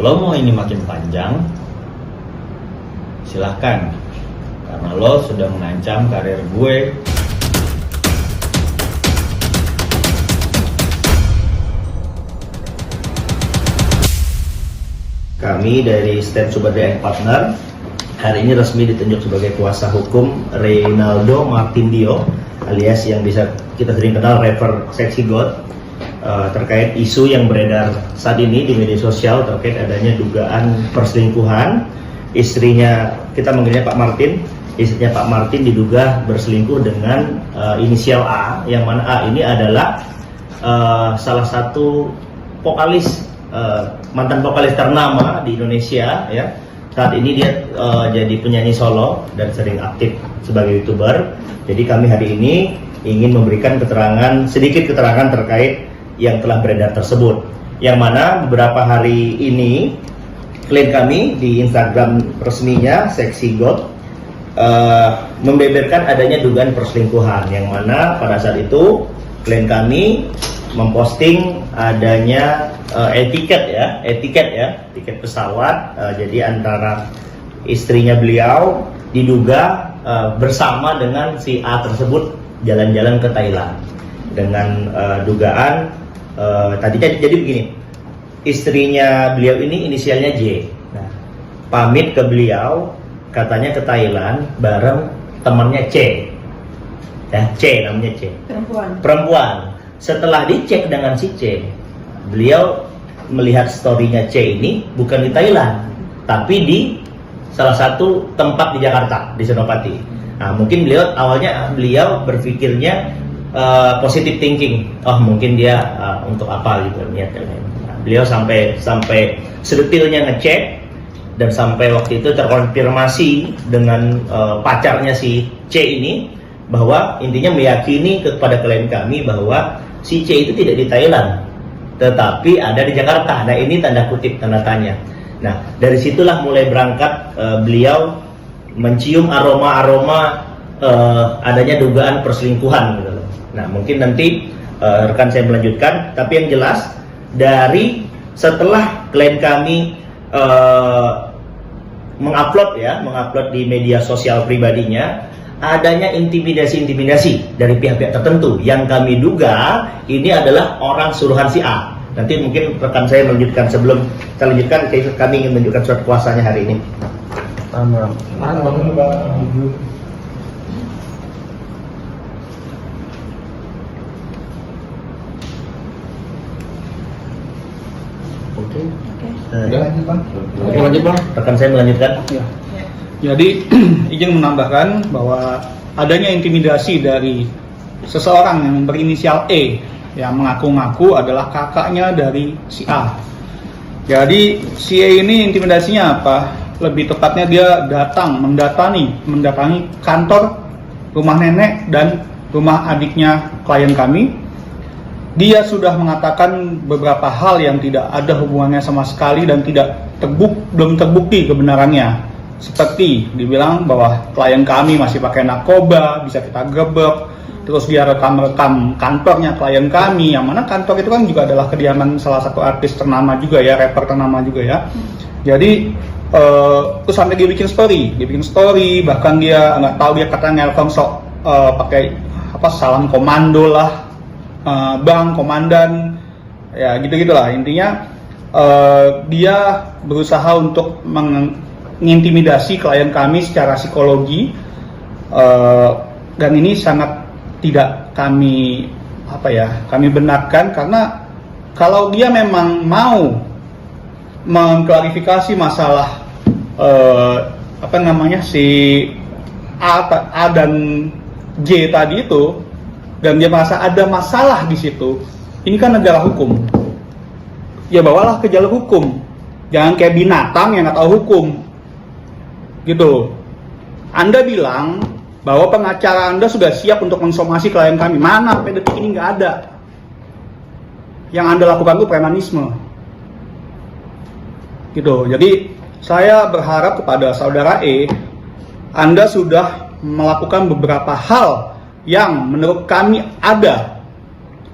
lo mau ini makin panjang, silahkan, karena lo sudah mengancam karir gue. Kami dari Stand Subadri & Partner hari ini resmi ditunjuk sebagai kuasa hukum Reynaldo Martindio, alias yang bisa kita sering kenal rapper Sexy God, terkait isu yang beredar saat ini di media sosial terkait adanya dugaan perselingkuhan istrinya, kita manggilnya Pak Martin. Istrinya Pak Martin diduga berselingkuh dengan inisial A, yang mana A ini adalah salah satu vokalis, mantan vokalis ternama di Indonesia ya. Saat ini dia jadi penyanyi solo dan sering aktif sebagai YouTuber. Jadi kami hari ini ingin memberikan sedikit keterangan terkait yang telah beredar tersebut, yang mana beberapa hari ini klien kami di Instagram resminya Sexy God membeberkan adanya dugaan perselingkuhan, yang mana pada saat itu klien kami memposting adanya tiket pesawat. Jadi antara istrinya beliau diduga bersama dengan si A tersebut jalan-jalan ke Thailand dengan dugaan jadi begini, istrinya beliau ini inisialnya J. Nah, pamit ke beliau katanya ke Thailand bareng temannya C. Ya, C namanya C. Perempuan. Setelah dicek dengan si C, beliau melihat storynya C ini bukan di Thailand, tapi di salah satu tempat di Jakarta, di Senopati. Nah, mungkin awalnya beliau berpikirnya positive thinking, mungkin dia untuk apa gitu niatnya. Nah, beliau sampai sedetilnya ngecek, dan sampai waktu itu terkonfirmasi dengan pacarnya si C ini, bahwa intinya meyakini kepada klien kami bahwa si C itu tidak di Thailand, tetapi ada di Jakarta. Nah, ini tanda kutip, tanda tanya. Nah, dari situlah mulai berangkat beliau mencium aroma-aroma adanya dugaan perselingkuhan gitu loh. Nah, mungkin nanti rekan saya melanjutkan, tapi yang jelas dari setelah klien kami mengupload di media sosial pribadinya adanya intimidasi dari pihak-pihak tertentu yang kami duga ini adalah orang suruhan si A. Nanti mungkin rekan saya melanjutkan. Sebelum saya lanjutkan, kami ingin menunjukkan surat kuasanya hari ini. Oke. Lanjut bang. Rekan saya melanjutkan. Ya. Jadi izin menambahkan bahwa adanya intimidasi dari seseorang yang berinisial E yang mengaku-ngaku adalah kakaknya dari si A. Jadi si E ini intimidasinya apa? Lebih tepatnya dia mendatangi kantor, rumah nenek dan rumah adiknya klien kami. Dia sudah mengatakan beberapa hal yang tidak ada hubungannya sama sekali dan belum terbukti kebenarannya. Seperti dibilang bahwa klien kami masih pakai narkoba, bisa kita gebek. Terus dia rekam kantornya klien kami, yang mana kantor itu kan juga adalah kediaman salah satu artis ternama juga ya, rapper ternama juga ya. Jadi terus sampai dia bikin story, bahkan dia nggak tahu, dia katanya nelfon pakai salam komando lah, bang, komandan, ya gitu-gitulah. Intinya dia berusaha untuk mengintimidasi klien kami secara psikologi, dan ini sangat tidak kami benarkan, karena kalau dia memang mau mengklarifikasi masalah si A dan J tadi itu, dan dia merasa ada masalah di situ, ini kan negara hukum, ya bawalah ke jalur hukum, jangan kayak binatang yang nggak tahu hukum gitu. Anda bilang bahwa pengacara Anda sudah siap untuk mensomasi klien kami. Mana? Sampai detik ini nggak ada. Yang Anda lakukan itu premanisme. Gitu. Jadi saya berharap kepada saudara E, Anda sudah melakukan beberapa hal yang menurut kami ada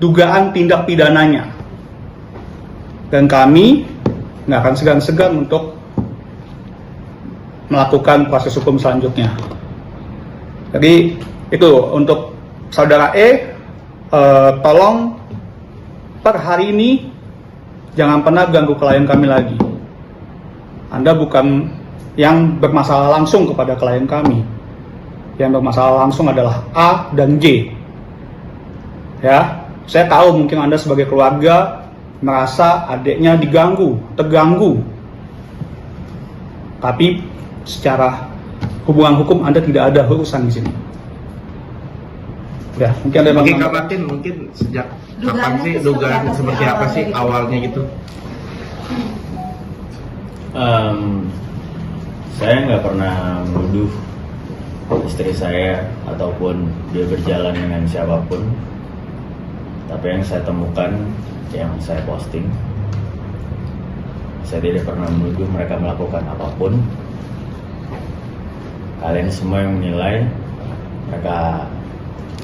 dugaan tindak pidananya. Dan kami nggak akan segan-segan untuk melakukan proses hukum selanjutnya. Jadi itu untuk saudara E, tolong per hari ini jangan pernah ganggu klien kami lagi. Anda bukan yang bermasalah langsung kepada klien kami. Yang bermasalah langsung adalah A dan J. Ya, saya tahu mungkin Anda sebagai keluarga merasa adiknya diganggu, terganggu. Tapi secara hubungan hukum Anda tidak ada urusan di sini. Ya, mungkin ada Mungkin yang Kak Martin, mungkin sejak kapan sih dugaan seperti apa sih awalnya gitu? Saya nggak pernah menuduh istri saya ataupun dia berjalan dengan siapapun. Tapi yang saya temukan, yang saya posting, saya tidak pernah menuduh mereka melakukan apapun. Kalian semua yang menilai mereka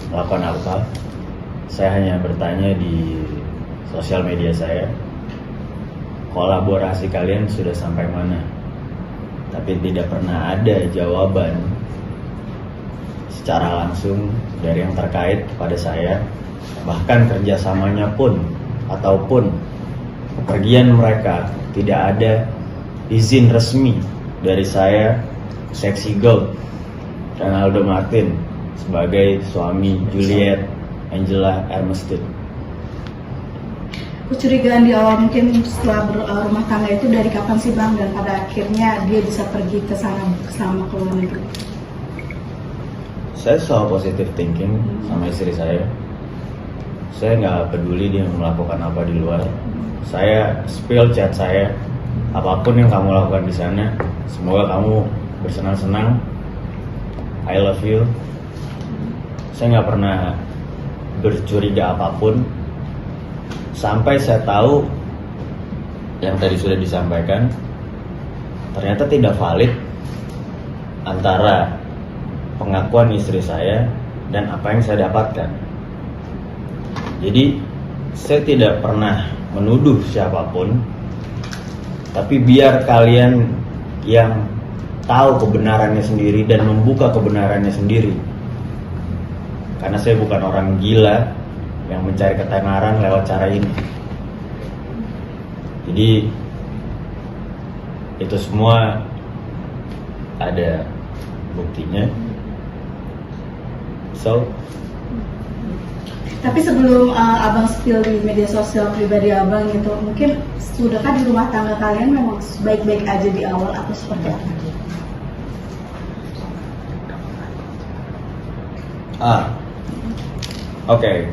melakukan apa. Saya hanya bertanya di sosial media saya, kolaborasi kalian sudah sampai mana? Tapi tidak pernah ada jawaban secara langsung dari yang terkait kepada saya. Bahkan kerjasamanya pun ataupun pergian mereka tidak ada izin resmi dari saya, Sexy Gold dan Aldo Martin sebagai suami Juliet Angela Armstead. Kecurigaan di awal mungkin setelah berumah tangga itu dari kapan sih Bang, dan pada akhirnya dia bisa pergi ke sana selama ke luar negeri? Saya selalu positive thinking sama istri saya. Saya nggak peduli dia melakukan apa di luar. Saya spill chat saya, apapun yang kamu lakukan di sana, semoga kamu bersenang-senang. I love you. Saya nggak pernah bercuriga apapun. Sampai saya tahu yang tadi sudah disampaikan ternyata tidak valid antara pengakuan istri saya dan apa yang saya dapatkan. Jadi saya tidak pernah menuduh siapapun, tapi biar kalian yang tahu kebenarannya sendiri dan membuka kebenarannya sendiri. Karena saya bukan orang gila yang mencari ketenaran lewat cara ini. Jadi itu semua ada buktinya. So, tapi sebelum Abang spill di media sosial pribadi Abang gitu, mungkin sudahkah di rumah tangga kalian memang baik-baik aja di awal atau seperti apa? Oke.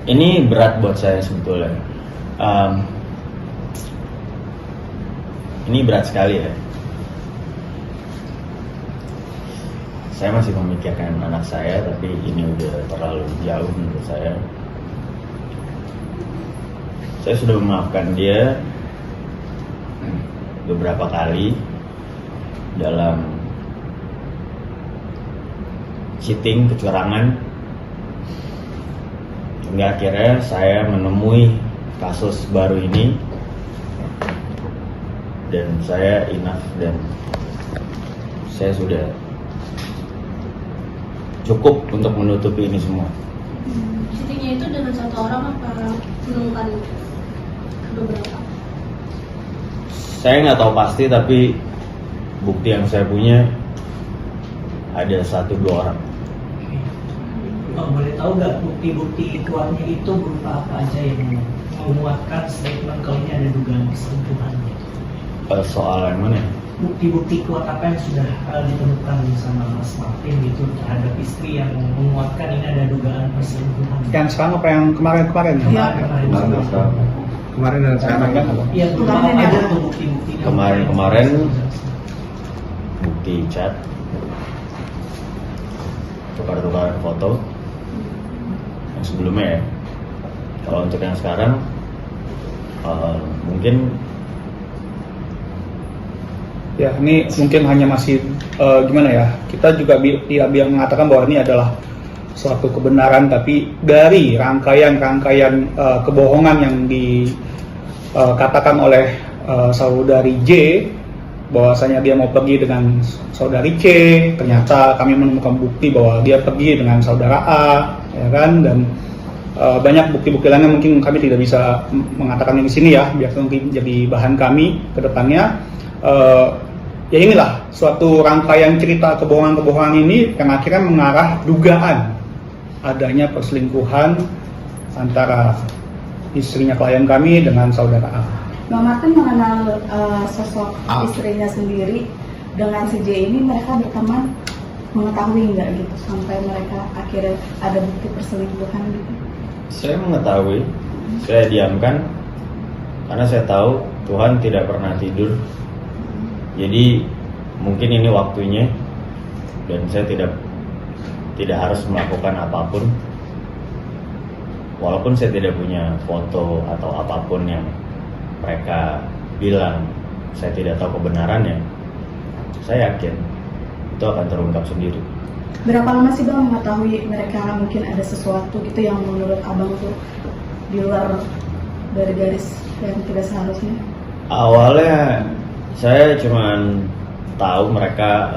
Ini berat buat saya sebetulnya. Ini berat sekali ya. Saya masih memikirkan anak saya, tapi ini udah terlalu jauh menurut saya. Saya sudah memaafkan dia beberapa kali dalam cheating, kecurangan. Hingga akhirnya saya menemui kasus baru ini dan saya enough dan saya sudah cukup untuk menutupi ini semua. Cheatingnya itu dengan satu orang apa menemukan beberapa? Saya nggak tahu pasti, tapi bukti yang saya punya ada 1-2 orang. Bang, boleh tahu nggak bukti-bukti kuatnya itu berupa apa aja yang menguatkan statement kalau ini ada dugaan perselingkuhan? Soal yang mana? Bukti-bukti kuat apa yang sudah ditemukan sama Mas Martin gitu terhadap istri yang menguatkan ini ada dugaan perselingkuhan? yang sekarang apa yang kemarin-kemarin? Kemarin dan sekarang kan? Iya, berupa apa aja tuh bukti-buktinya? Kemarin bukti chat, tukar-tukaran foto yang sebelumnya ya. Kalau untuk yang sekarang mungkin Ya, ini mungkin hanya masih gimana ya? Kita juga mengatakan bahwa ini adalah suatu kebenaran, tapi dari rangkaian kebohongan yang dikatakan oleh saudari J, bahwasanya dia mau pergi dengan saudari C, ternyata kami menemukan bukti bahwa dia pergi dengan saudara A, ya kan, dan banyak bukti-bukti lainnya mungkin kami tidak bisa mengatakannya di sini ya, biar mungkin jadi bahan kami ke depannya. Ya inilah suatu rangkaian cerita kebohongan-kebohongan ini yang akhirnya mengarah dugaan adanya perselingkuhan antara istrinya klien kami dengan saudara A. Bang Martin mengenal sosok istrinya sendiri dengan si J ini, mereka berteman, mengetahui nggak gitu sampai mereka akhirnya ada bukti perselingkuhan gitu? Saya mengetahui, saya diamkan karena saya tahu Tuhan tidak pernah tidur. Jadi mungkin ini waktunya dan saya tidak harus melakukan apapun. Walaupun saya tidak punya foto atau apapun yang mereka bilang, saya tidak tahu kebenarannya, saya yakin itu akan terungkap sendiri. Berapa lama sih Bang mengetahui mereka mungkin ada sesuatu gitu yang menurut Abang tuh di luar dari garis yang tidak seharusnya? Awalnya saya cuma tahu mereka,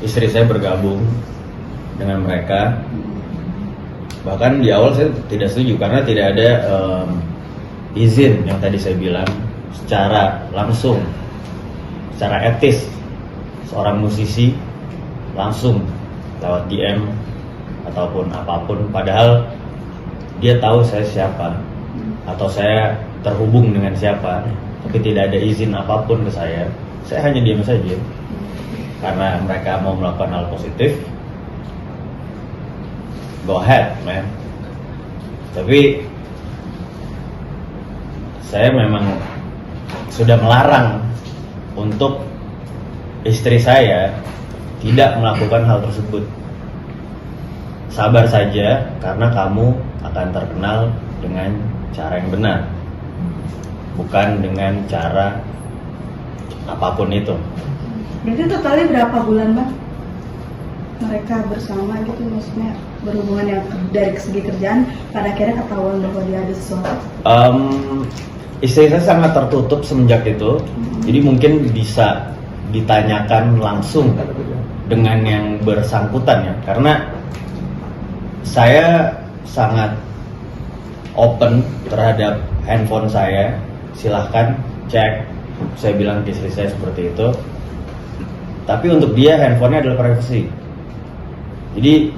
istri saya bergabung dengan mereka. Bahkan di awal saya tidak setuju karena tidak ada izin yang tadi saya bilang secara langsung, secara etis seorang musisi langsung lewat DM ataupun apapun, padahal dia tahu saya siapa atau saya terhubung dengan siapa, tapi tidak ada izin apapun ke saya hanya diam saja karena mereka mau melakukan hal positif. Go ahead man, tapi saya memang sudah melarang untuk istri saya tidak melakukan hal tersebut. Sabar saja karena kamu akan terkenal dengan cara yang benar, bukan dengan cara apapun itu. Berarti totalnya berapa bulan Bang mereka bersama gitu, maksudnya berhubungan yang dari segi kerjaan pada akhirnya ketahuan bahwa dia ada sesuatu? Istri saya sangat tertutup semenjak itu, jadi mungkin bisa ditanyakan langsung dengan yang bersangkutan ya, karena saya sangat open terhadap handphone saya, silahkan cek, saya bilang ke istri saya seperti itu. Tapi untuk dia handphonenya adalah privasi, jadi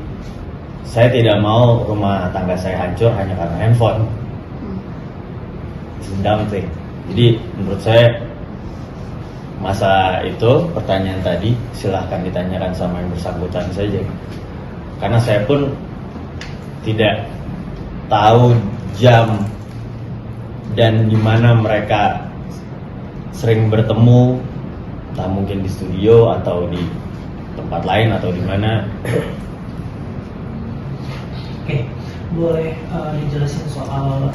saya tidak mau rumah tangga saya hancur hanya karena handphone. It's a dumb thing. Jadi menurut saya masa itu pertanyaan tadi silahkan ditanyakan sama yang bersangkutan saja, karena saya pun tidak tahu jam dan di mana mereka sering bertemu, entah mungkin di studio atau di tempat lain atau di mana. Oke, boleh dijelasin soal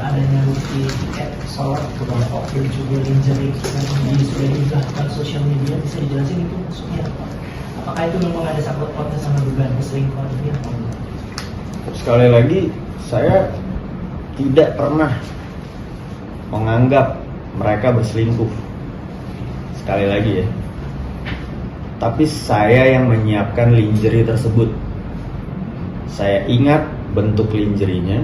adanya bukti tiket pesawat kepada Ophir juga lingerie yang sudah diunggahkan sosial media, bisa dijelasin itu maksudnya apa? Apakah itu memang ada sangkut pautnya sama dugaan perselingkuhan ini atau enggak? Sekali lagi, saya tidak pernah menganggap mereka berselingkuh. Sekali lagi ya, tapi saya yang menyiapkan lingerie tersebut. Saya ingat bentuk lingerie-nya,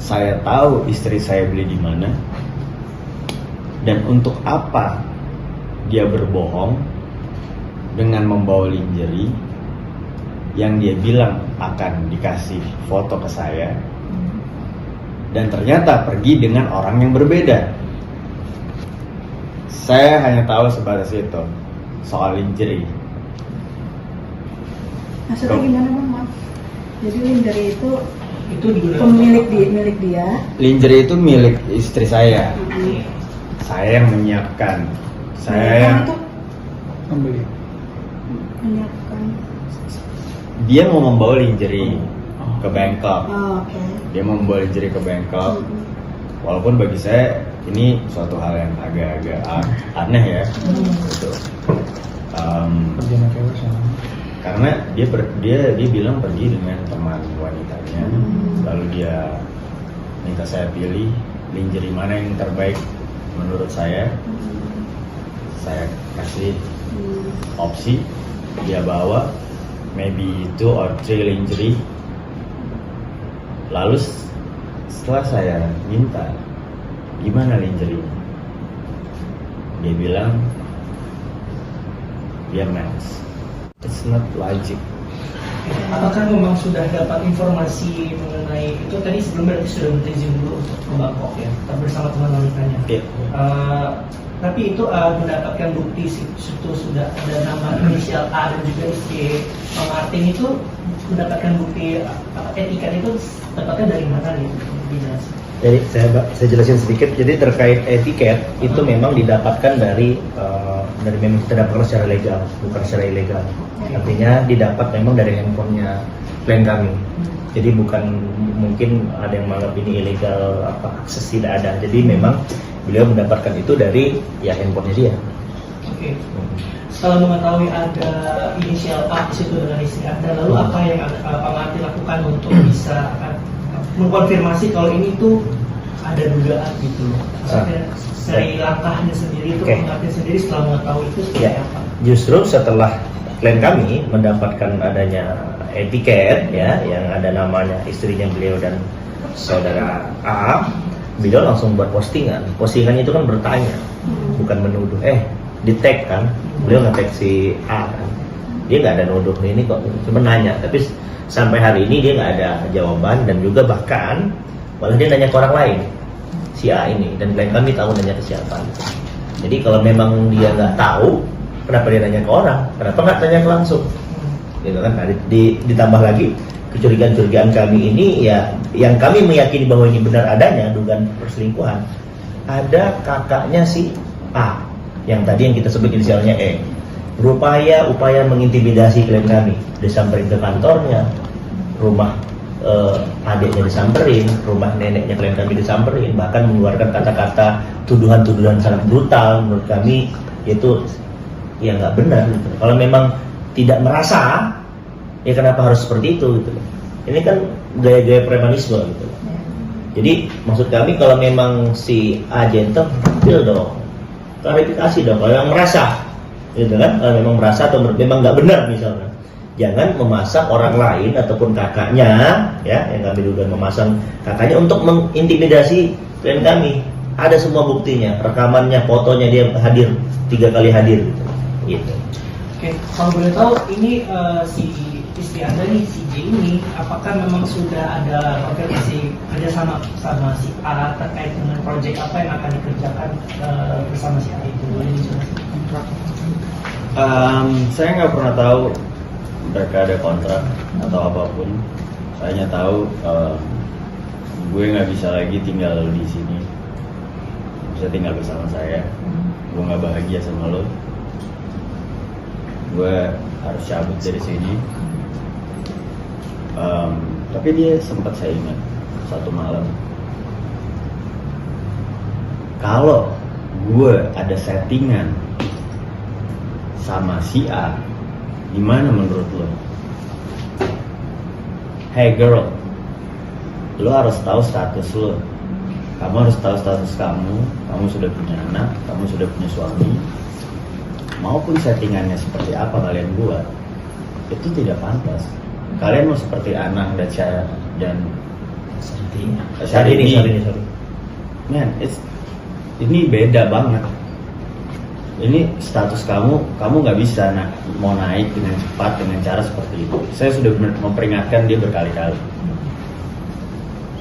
saya tahu istri saya beli di mana, dan untuk apa dia berbohong dengan membawa lingerie yang dia bilang akan dikasih foto ke saya, dan ternyata pergi dengan orang yang berbeda. Saya hanya tahu sebatas itu soal lingerie. Maksudnya gimana Bang? Maaf. Jadi lingerie itu digunakan milik dia. Lingerie itu milik istri saya. Saya yang menyiapkan. Saya yang itu Membeli. menyiapkan. dia mau membawa lingerie ke Bangkok. Oh, oke. Dia mau membawa lingerie ke Bangkok. Walaupun bagi saya ini suatu hal yang agak-agak aneh ya. Gitu. Kerjaan cewek sama. karena dia bilang pergi dengan teman wanitanya, lalu dia minta saya pilih lingerie mana yang terbaik menurut saya kasih opsi, dia bawa maybe 2 or 3 lingerie, lalu setelah saya minta gimana lingerie, dia bilang dia match. It's not logic. Apakah memang sudah dapat informasi mengenai itu tadi sebelumnya sudah berizin dulu untuk ke Bangkok ya bersama teman wanitanya? Yeah. Tapi itu mendapatkan bukti itu sudah ada nama inisial A dan juga istri Martin itu mendapatkan bukti etiket itu dapatnya dari mana gitu? Dijelasin. Jadi saya jelasin sedikit. Jadi terkait etiket itu memang didapatkan dari memang kita dapatkan secara legal, bukan secara ilegal. Artinya didapat memang dari handphonenya klien kami. Jadi bukan mungkin ada yang menganggap ini ilegal, akses tidak ada. Jadi memang beliau mendapatkan itu dari ya handphonenya dia. Oke. Setelah mengetahui ada inisial A di situ dengan istri Anda, lalu apa yang Pak Martin lakukan untuk bisa mengkonfirmasi kalau ini tuh ada dugaan gitu loh. Maksudnya dari langkahnya sendiri itu Pak Martin sendiri setelah mengetahui itu seperti apa? Justru setelah klien kami mendapatkan adanya etiket ya yang ada namanya istrinya beliau dan saudara A, beliau langsung buat postingan. Postingannya itu kan bertanya, bukan menuduh. Di tag kan, beliau nge-tag si A kan. Dia nggak ada nuduh ini kok, cuma nanya. Tapi sampai hari ini dia nggak ada jawaban dan juga bahkan malah dia nanya ke orang lain, si A ini, dan klien kami tahu nanya ke siapa. Jadi kalau memang dia nggak tahu, kenapa dia nanya ke orang? Kenapa nggak tanya langsung? Gitu kan? Nah, ditambah lagi kecurigaan kami ini ya, yang kami meyakini bahwa ini benar adanya dugaan perselingkuhan. Ada kakaknya si A, yang tadi yang kita sebut inisialnya E, upaya mengintimidasi klien kami, disamperin ke kantornya, rumah adiknya disamperin, rumah neneknya klien kami disamperin, bahkan mengeluarkan kata-kata tuduhan-tuduhan sangat brutal. Menurut kami itu ya nggak benar gitu. Kalau memang tidak merasa, ya kenapa harus seperti itu gitu. Ini kan gaya-gaya premanisme gitu. Jadi maksud kami kalau memang si agent feel dong, klarifikasi dong. Kalau yang merasa, gitu kan? Kalau memang merasa atau memang nggak benar misalnya, jangan memasang orang lain ataupun kakaknya, ya yang kami duga memasang kakaknya untuk mengintimidasi klien kami. Ada semua buktinya, rekamannya, fotonya, dia hadir 3 kali hadir gitu. Oke, kalau boleh tahu ini si istri Anda nih, si J ini, apakah memang sudah ada konfirmasi kerjasama sama si A terkait dengan proyek apa yang akan dikerjakan bersama si A itu? Boleh dijelaskan? Saya nggak pernah tahu mereka ada kontrak atau apapun. Saya hanya tahu gue nggak bisa lagi tinggal di sini, bisa tinggal bersama saya. Gue nggak bahagia sama lo, gue harus cabut dari sini. Tapi dia sempat, saya ingat satu malam, kalau gue ada settingan sama si A, gimana menurut lo? Hey girl, lo harus tahu status lo. Kamu harus tahu status kamu. Kamu sudah punya anak, kamu sudah punya suami. Maupun settingannya seperti apa kalian buat, itu tidak pantas. Kalian mau seperti Anang dan Syahrini. Man, ini beda banget. Ini status kamu nggak bisa mau naik dengan cepat dengan cara seperti itu. Saya sudah memperingatkan dia berkali-kali.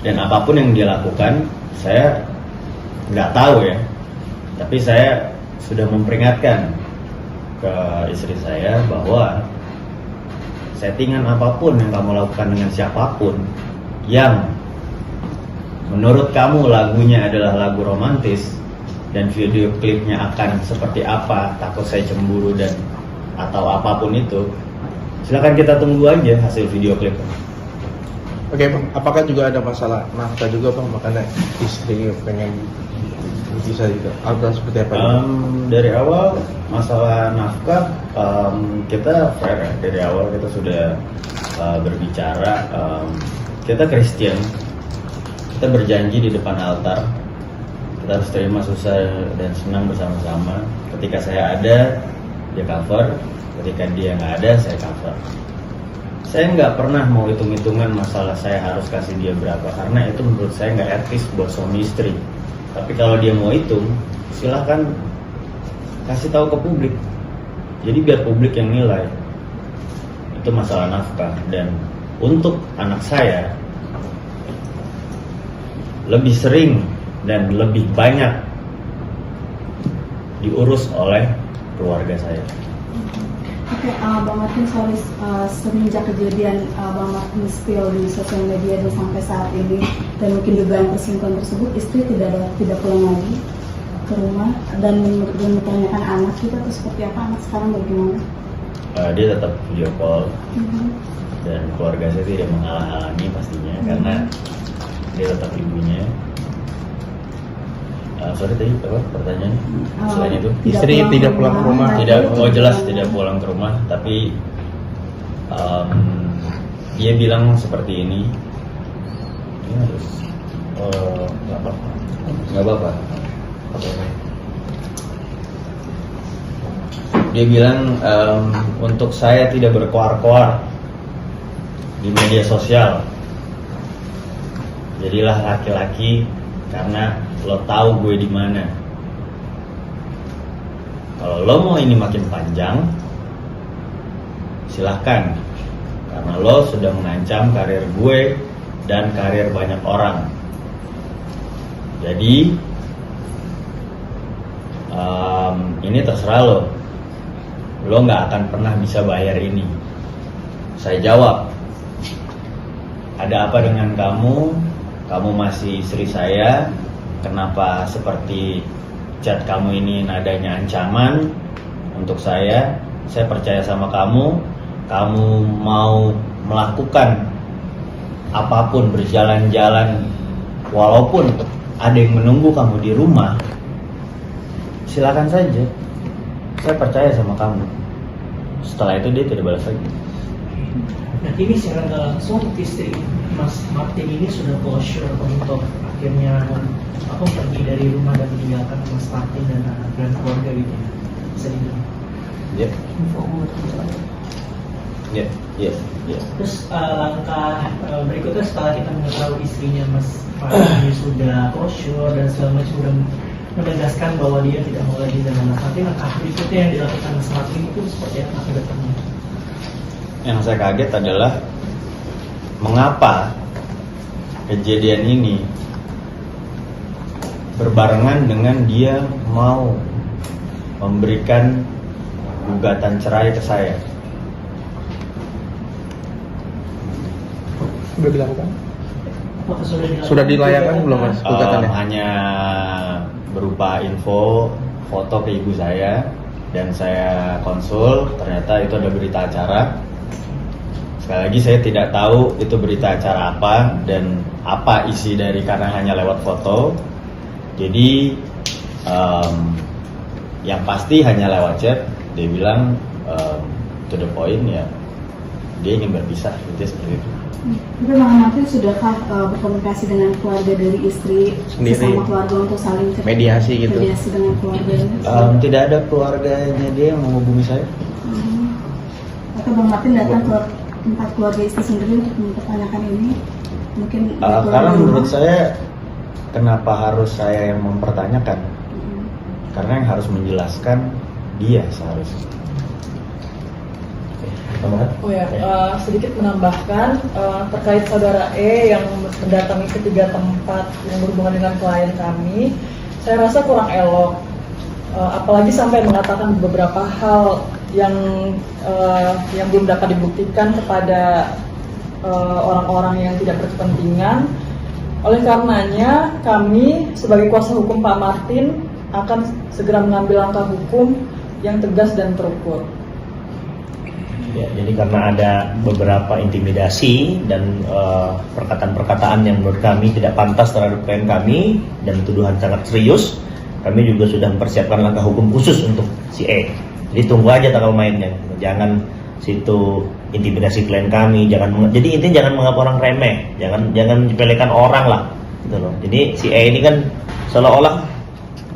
Dan apapun yang dia lakukan, saya nggak tahu ya. Tapi saya sudah memperingatkan ke istri saya bahwa settingan apapun yang kamu lakukan dengan siapapun yang menurut kamu lagunya adalah lagu romantis dan video klipnya akan seperti apa, takut saya cemburu dan atau apapun itu, silakan kita tunggu aja hasil video klipnya. Oke Bang, apakah juga ada masalah nafkah juga Bang, makanya istri pengen bisa juga atau seperti apa? Dari awal masalah nafkah kita fair ya. Dari awal kita sudah berbicara. Kita Kristen, kita berjanji di depan altar kita harus terima susah dan senang bersama-sama. Ketika saya ada, dia cover. Ketika dia nggak ada, saya cover. Saya nggak pernah mau hitung-hitungan masalah saya harus kasih dia berapa, karena itu menurut saya nggak etis buat suami istri. Tapi kalau dia mau hitung, silahkan kasih tahu ke publik. Jadi biar publik yang nilai. Itu masalah nafkah. Dan untuk anak saya lebih sering dan lebih banyak diurus oleh keluarga saya. Oke, Bang Martin, sorry, semenjak kejadian Bang Martin spill di sosial media dan sampai saat ini, dan mungkin dugaan perselingkuhan tersebut, istri tidak pulang lagi ke rumah dan mempertanyakan anak kita atau seperti apa, anak sekarang bagaimana? Dia tetap video call dan keluarga saya tidak menghalang-halangi pastinya karena dia tetap ibunya. Sorry tadi apa pertanyaannya? Selain itu Istri tidak pulang ke rumah. jelas tidak pulang ke rumah, tapi dia bilang seperti ini harus nggak apa-apa. Dia bilang untuk saya tidak berkoar-koar di media sosial. Jadilah laki-laki karena lo tahu gue di mana. Kalau lo mau ini makin panjang, silahkan. Karena lo sudah mengancam karir gue dan karir banyak orang. Jadi ini terserah lo. Lo nggak akan pernah bisa bayar ini. Saya jawab, ada apa dengan kamu? Kamu masih istri saya. Kenapa seperti chat kamu ini nadanya ancaman untuk saya? Saya percaya sama kamu. Kamu mau melakukan apapun, berjalan-jalan, walaupun ada yang menunggu kamu di rumah, silakan saja. Saya percaya sama kamu. Setelah itu dia tidak balas lagi. Nah ini secara nggak langsung istri Mas Martin ini sudah closure untuk akhirnya pergi dari rumah dan meninggalkan Mas Martin dan keluarga gitu ya, bisa dibilang. Ya. Terus langkah berikutnya setelah kita mengetahui istrinya Mas Martin ini sudah closure dan segala macam sudah menegaskan bahwa dia tidak mau lagi dengan Mas Martin, langkah berikutnya yang dilakukan Mas Martin itu seperti apa ke depannya? Yang saya kaget adalah mengapa kejadian ini berbarengan dengan dia mau memberikan gugatan cerai ke saya. Sudah dilakukan? Apakah Sudah dilayangkan belum Mas gugatannya? Hanya berupa info foto ke ibu saya dan saya konsul, ternyata itu ada berita acara. Sekali lagi saya tidak tahu itu berita acara apa dan apa isi dari, karena hanya lewat foto. Jadi yang pasti hanya lewat chat. Dia bilang to the point ya, dia ingin berpisah, gitu seperti itu. Tapi Bang Martin sudahkah berkomunikasi dengan keluarga dari istri Sendiri. sama keluarga untuk saling Mediasi gitu. mediasi dengan keluarganya? Tidak ada keluarganya dia yang menghubungi saya. Atau Bang Martin datang ke tempat keluarga istri sendiri untuk mempertanyakan ini? Mungkin Karena menurut saya, kenapa harus saya yang mempertanyakan? Karena yang harus menjelaskan dia seharusnya. Oh ya, sedikit menambahkan terkait saudara E yang mendatangi ketiga tempat yang berhubungan dengan klien kami, saya rasa kurang elok, apalagi sampai mengatakan beberapa hal yang belum dapat dibuktikan kepada orang-orang yang tidak berkepentingan. Oleh karenanya, kami sebagai kuasa hukum Pak Martin akan segera mengambil langkah hukum yang tegas dan terukur. Ya, jadi karena ada beberapa intimidasi dan perkataan-perkataan yang menurut kami tidak pantas terhadap klien kami dan tuduhan sangat serius, kami juga sudah mempersiapkan langkah hukum khusus untuk si E. Jadi tunggu aja tanggal mainnya. Jangan situ intimidasi klien kami, jadi intinya jangan menganggap orang remeh, jangan menyepelekan orang lah, gitu loh. Jadi si E ini kan seolah-olah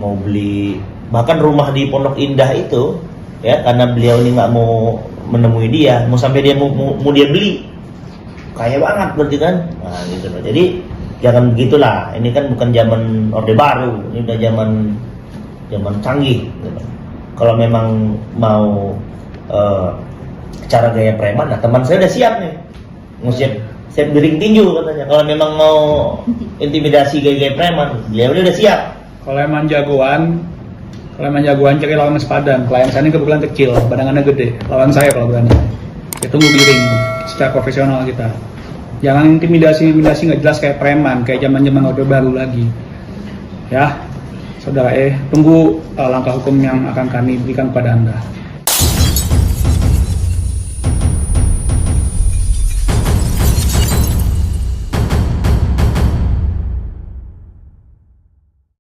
mau beli bahkan rumah di Pondok Indah itu, ya karena beliau ini nggak mau menemui dia, mau sampai dia mau dia beli, kaya banget berarti kan, nah gitu loh. Jadi jangan begitulah, ini kan bukan zaman Orde Baru, ini udah zaman canggih, gitu. Kalau memang mau cara gaya preman, nah teman saya udah siap nih, mau siap bering tinju katanya. Kalau memang mau intimidasi gaya preman, dia udah siap. Kalau emang jagoan cari lawan sepadan. Klien saya ini kebetulan kecil, badangannya gede. Lawan saya kalau berani. Ya tunggu di ring secara profesional kita. Jangan intimidasi nggak jelas kayak preman, kayak zaman Orde Baru lagi. Ya, saudara tunggu langkah hukum yang akan kami berikan kepada Anda.